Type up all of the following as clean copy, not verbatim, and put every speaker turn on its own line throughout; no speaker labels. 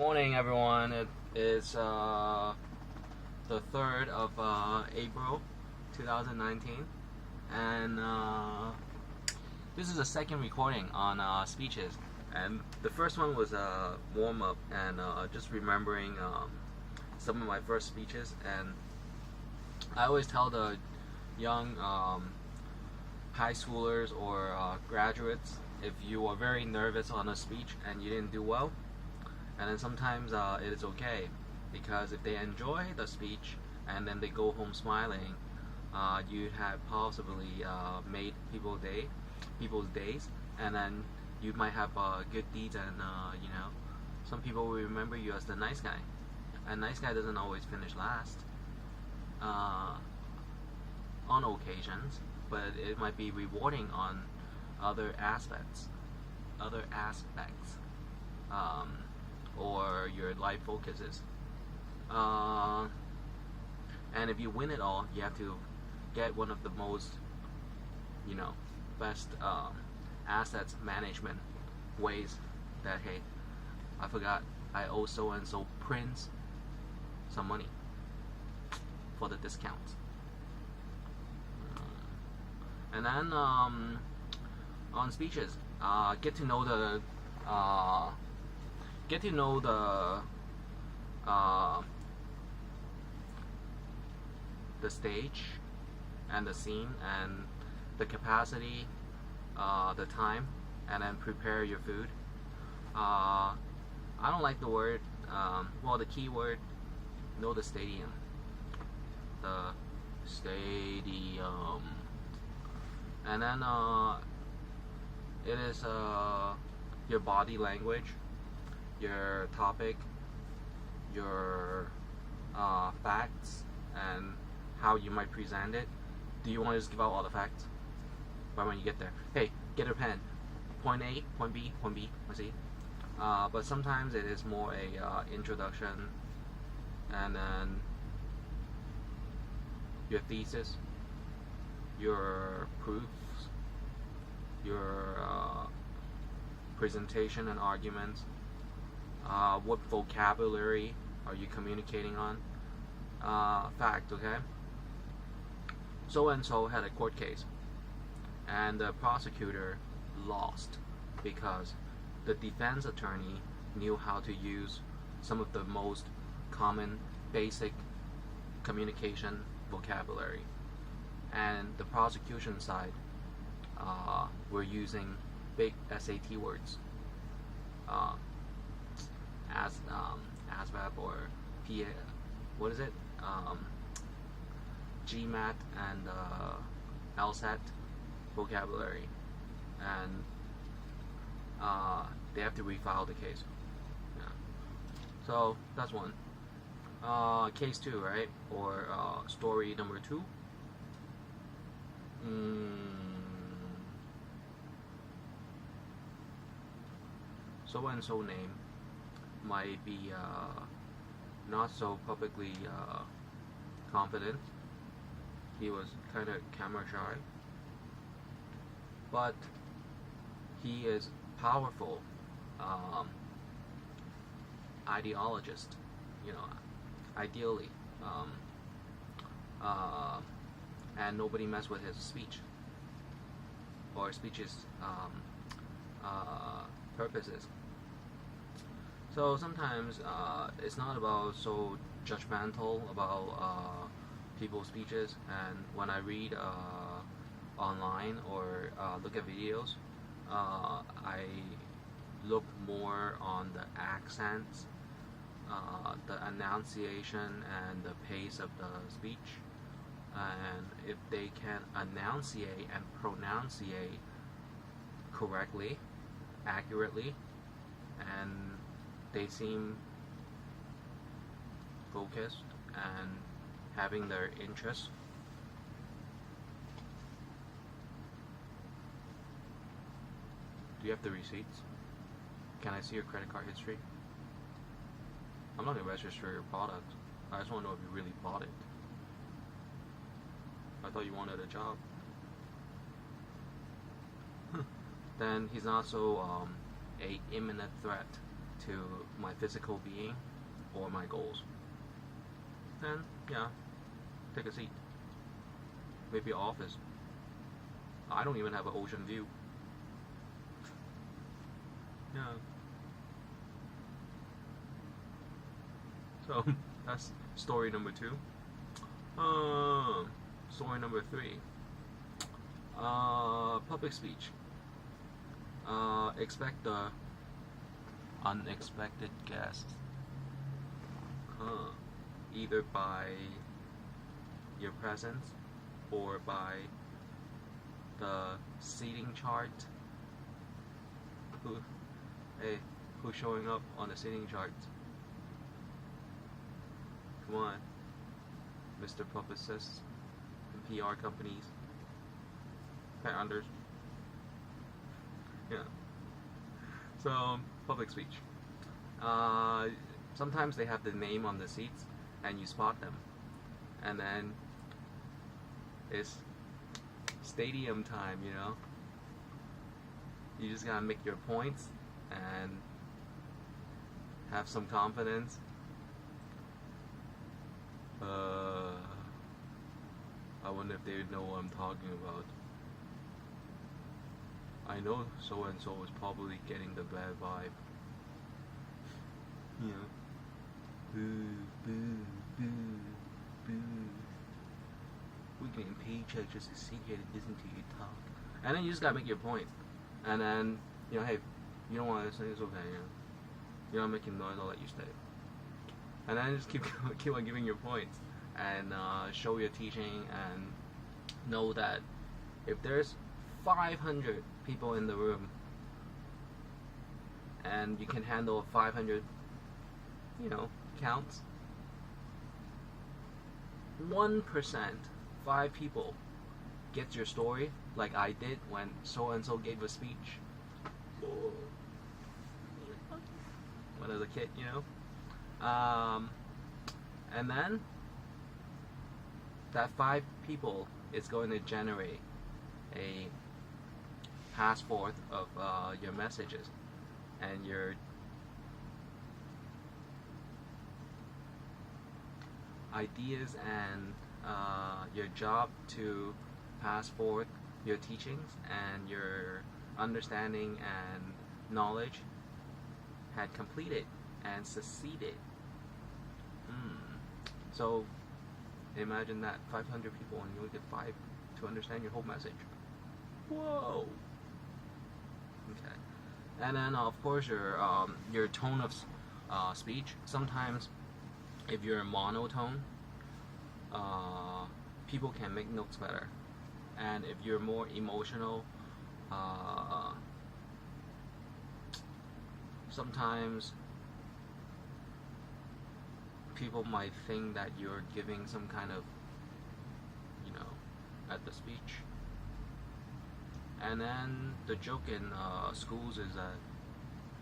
Morning, everyone. It is the 3rd of April 2019, and this is the second recording on speeches. And the first one was a warm up and just remembering some of my first speeches. And I always tell the young high schoolers or graduates, if you are very nervous on a speech and you didn't do well, and then sometimes it is okay, because if they enjoy the speech and then they go home smiling, you have possibly made people's days, and then you might have good deeds, and some people will remember you as the nice guy. And nice guy doesn't always finish last on occasions, but it might be rewarding on other aspects. Or your life focuses. And if you win it all, you have to get one of the most, best assets management ways. That, hey, I forgot, I owe so and so Prince some money for the discount. And then on speeches, get to know the stage and the scene and the capacity, the time, and then prepare your food. I don't like the word, the key word, know the stadium. The stadium. And then it is your body language, your topic, your facts, and how you might present it. Do you want to just give out all the facts? But when you get there, hey, get a pen. Point A, point B, point B, point C. But sometimes it is more a introduction, and then your thesis, your proofs, your presentation and arguments. What vocabulary are you communicating on? Fact, okay? So and so had a court case, and the prosecutor lost because the defense attorney knew how to use some of the most common basic communication vocabulary, and the prosecution side were using big SAT words, ASVAB or PA, what is it? GMAT and LSAT vocabulary, and they have to refile the case. Yeah. So that's one. Case 2, right? Or story number 2. So and so name might be not so publicly confident. He was kind of camera shy, but he is powerful ideologist, ideally, and nobody messed with his speech or speech's purposes. So sometimes it's not about so judgmental about people's speeches, and when I read online or look at videos, I look more on the accents, the enunciation, and the pace of the speech. And if they can enunciate and pronunciate correctly, accurately, and they seem focused and having their interests. Do you have the receipts? Can I see your credit card history? I'm not going to register your product. I just want to know if you really bought it. I thought you wanted a job. Then he's not so a imminent threat to my physical being or my goals, then yeah, take a seat. Maybe an office. I don't even have an ocean view. Yeah. So that's story number 2. Story number 3. Public speech. Expect the unexpected guest. Either by your presence or by the seating chart. Who's showing up on the seating chart? Come on, Mr. Publicists and PR companies. Founders. Yeah. So, public speech. Sometimes they have the name on the seats and you spot them. And then it's stadium time, you know? You just gotta make your points and have some confidence. I wonder if they know what I'm talking about. I know so and so is probably getting the bad vibe. You know? Boo, boo, boo, boo. We're getting paychecks just to sit here and listen to you talk. And then you just gotta make your point. And then, you know, hey, you don't want to listen, it's okay, you know. You're not making noise, I'll let you stay. And then just keep on giving your points. And show your teaching and know that if there's 500 people in the room and you can handle 500, you know, counts, 1%, 5 people gets your story, like I did when so and so gave a speech when I was a kid, you know. And then that 5 people is going to generate a pass forth of your messages and your ideas and your job to pass forth your teachings and your understanding and knowledge had completed and succeeded. So imagine that 500 people and you only get 5 to understand your whole message. Whoa. Okay. And then of course your tone of speech. Sometimes if you're monotone, people can make notes better. And if you're more emotional, sometimes people might think that you're giving some kind of, you know, at the speech. And then the joke in schools is that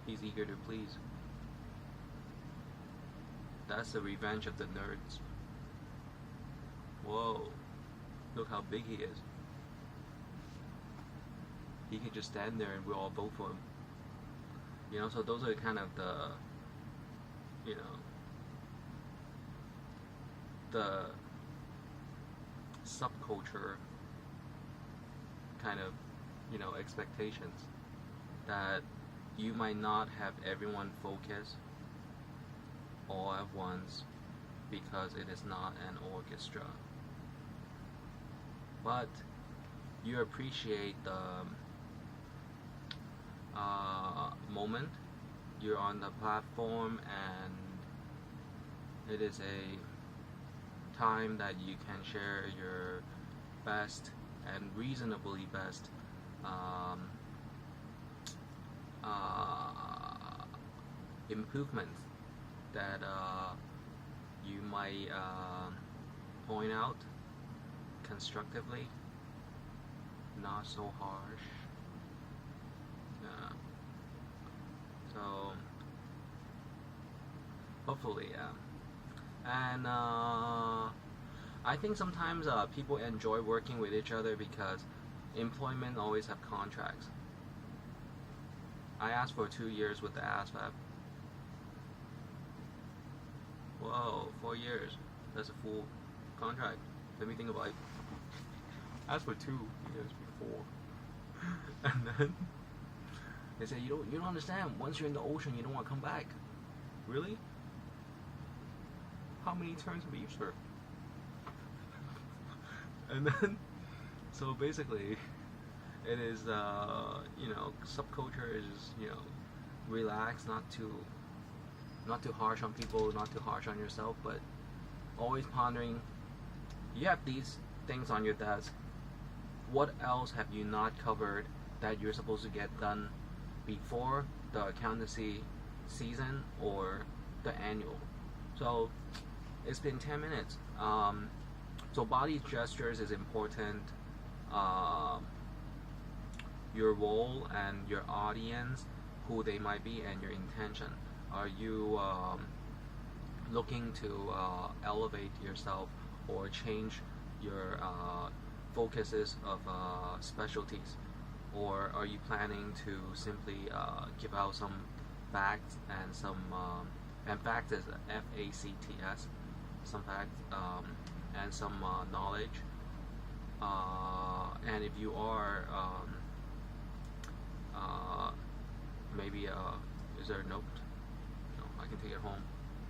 he's eager to please. That's the revenge of the nerds. Whoa, look how big he is. He can just stand there and we'll all vote for him. You know, so those are kind of the, you know, the subculture kind of, you know, expectations that you might not have everyone focus all at once because it is not an orchestra, but you appreciate the moment. You're on the platform and it is a time that you can share your best and reasonably best improvements that you might point out constructively, not so harsh. Yeah. So hopefully, yeah. And I think sometimes people enjoy working with each other because employment always have contracts. I asked for 2 years with the ASVAB, 4 years. That's a full contract. Let me think about it. Asked for 2 years before. And then they say you don't understand. Once you're in the ocean, you don't want to come back. Really? How many turns have you served? And then, so basically, it is subculture is relax, not too harsh on people, not too harsh on yourself, but always pondering. You have these things on your desk. What else have you not covered that you're supposed to get done before the accountancy season or the annual? So it's been 10 minutes. So body gestures is important. Your role and your audience, who they might be, and your intention. Are you looking to elevate yourself or change your focuses of specialties, or are you planning to simply give out some facts and some and facts is FACTS, some facts and some knowledge, and if you are maybe is there a note? No, I can take it home.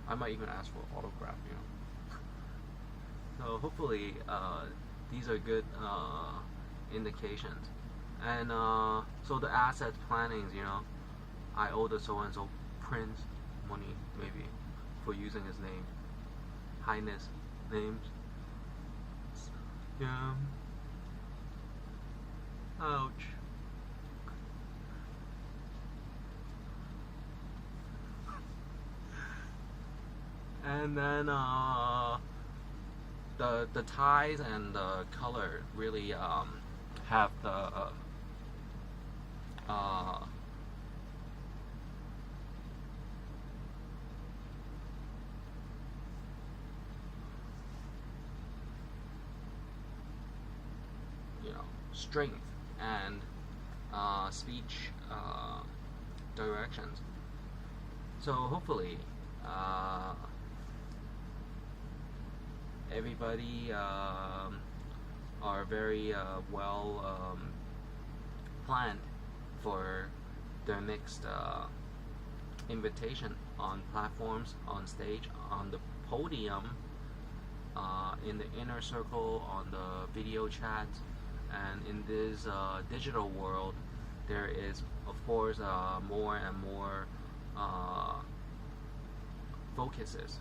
I might even ask for autograph, So hopefully these are good indications. And so the asset plannings, I owe the so-and-so prince money, maybe, for using his name. Highness names. Yeah. Ouch. And then the ties and the color really have the strength and speech directions. So hopefully everybody are very well planned for their next invitation on platforms, on stage, on the podium, in the inner circle, on the video chats, and in this digital world. There is, of course, more and more focuses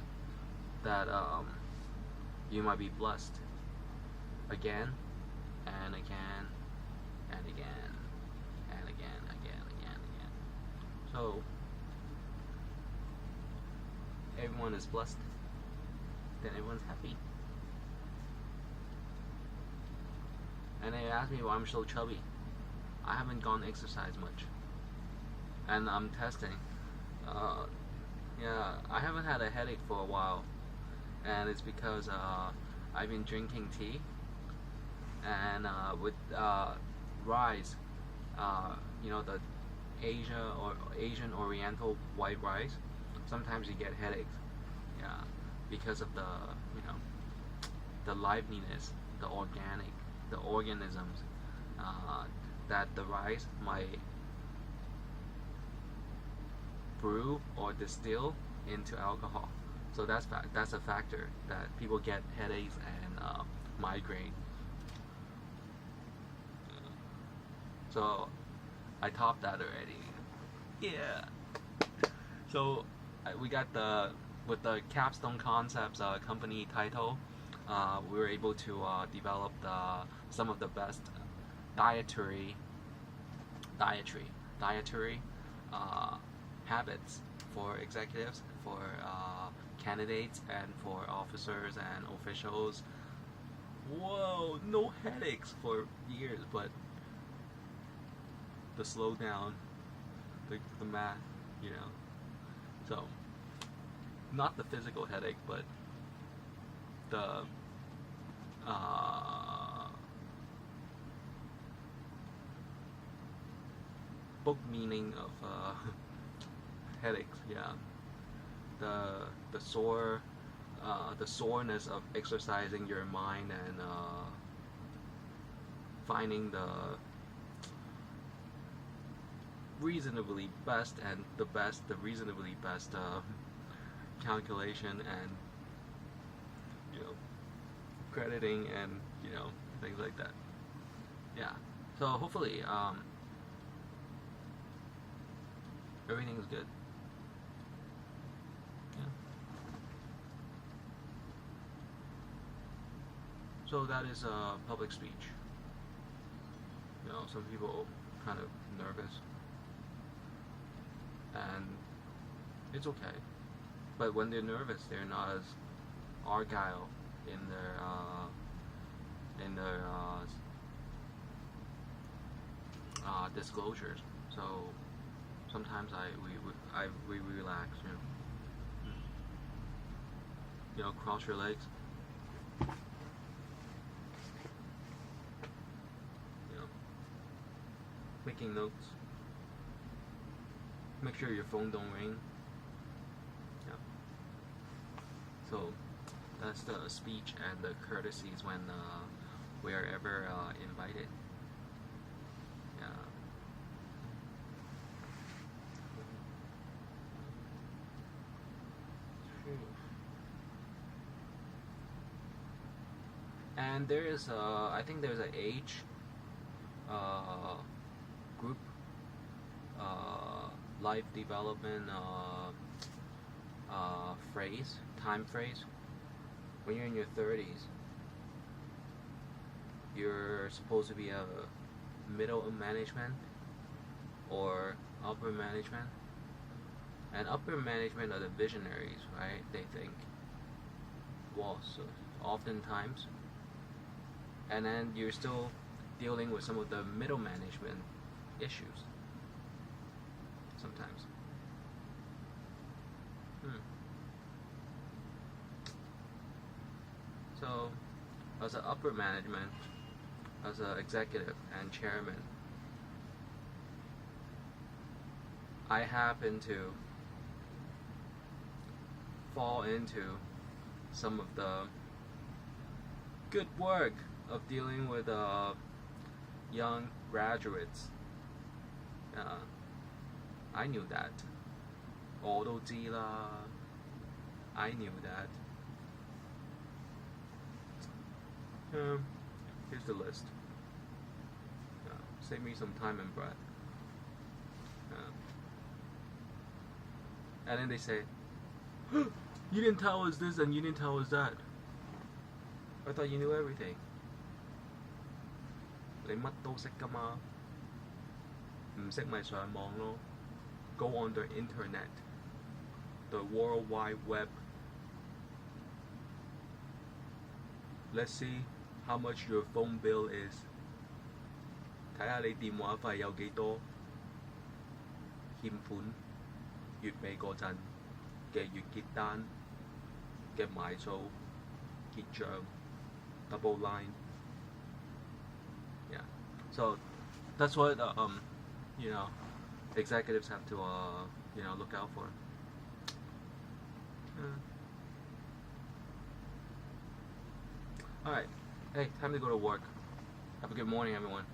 that you might be blessed again and again and again and again. So everyone is blessed, then everyone's happy. And they ask me why I'm so chubby. I haven't gone exercise much, and I'm testing. Yeah, I haven't had a headache for a while, and it's because I've been drinking tea, and with rice, the Asian Oriental white rice. Sometimes you get headaches, yeah, because of the liveliness, the organic, the organisms that the rice might brew or distill into alcohol. So that's a factor that people get headaches and migraine. So I topped that already. Yeah. So we got with the Capstone Concepts company title, we were able to develop some of the best dietary habits for executives, for candidates, and for officers and officials. Whoa, no headaches for years, but the slowdown, the math, So, not the physical headache, but the book meaning of headaches, yeah. The sore the soreness of exercising your mind and finding the reasonably best and the reasonably best calculation and crediting and things like that. Yeah. So hopefully everything's good. Yeah. So that is public speech. Some people kind of nervous, and it's okay. But when they're nervous, they're not as argyle in their disclosures. So sometimes we relax. Cross your legs. Making notes. Make sure your phone don't ring. Yeah. So that's the speech and the courtesies when we are ever invited. Yeah. And there is I think there's an age group life development time phrase. When you're in your 30s, you're supposed to be a middle management or upper management. And upper management are the visionaries, right? They think, well, so oftentimes. And then you're still dealing with some of the middle management issues sometimes. So, as an upper management, as an executive and chairman, I happen to fall into some of the good work of dealing with young graduates. I knew that. 我都知啦. I knew that. Here's the list. Save me some time and breath. And then they say, you didn't tell us this and you didn't tell us that. I thought you knew everything. 你乜都識㗎嘛？唔識咪上網咯。Go on the internet, the World Wide Web. Let's see how much your phone bill is. 睇下你電話費有幾多，欠款，月尾嗰陣嘅月結單嘅買數結帳 double line. Yeah, so that's what executives have to look out for. All right, hey, time to go to work. Have a good morning, everyone.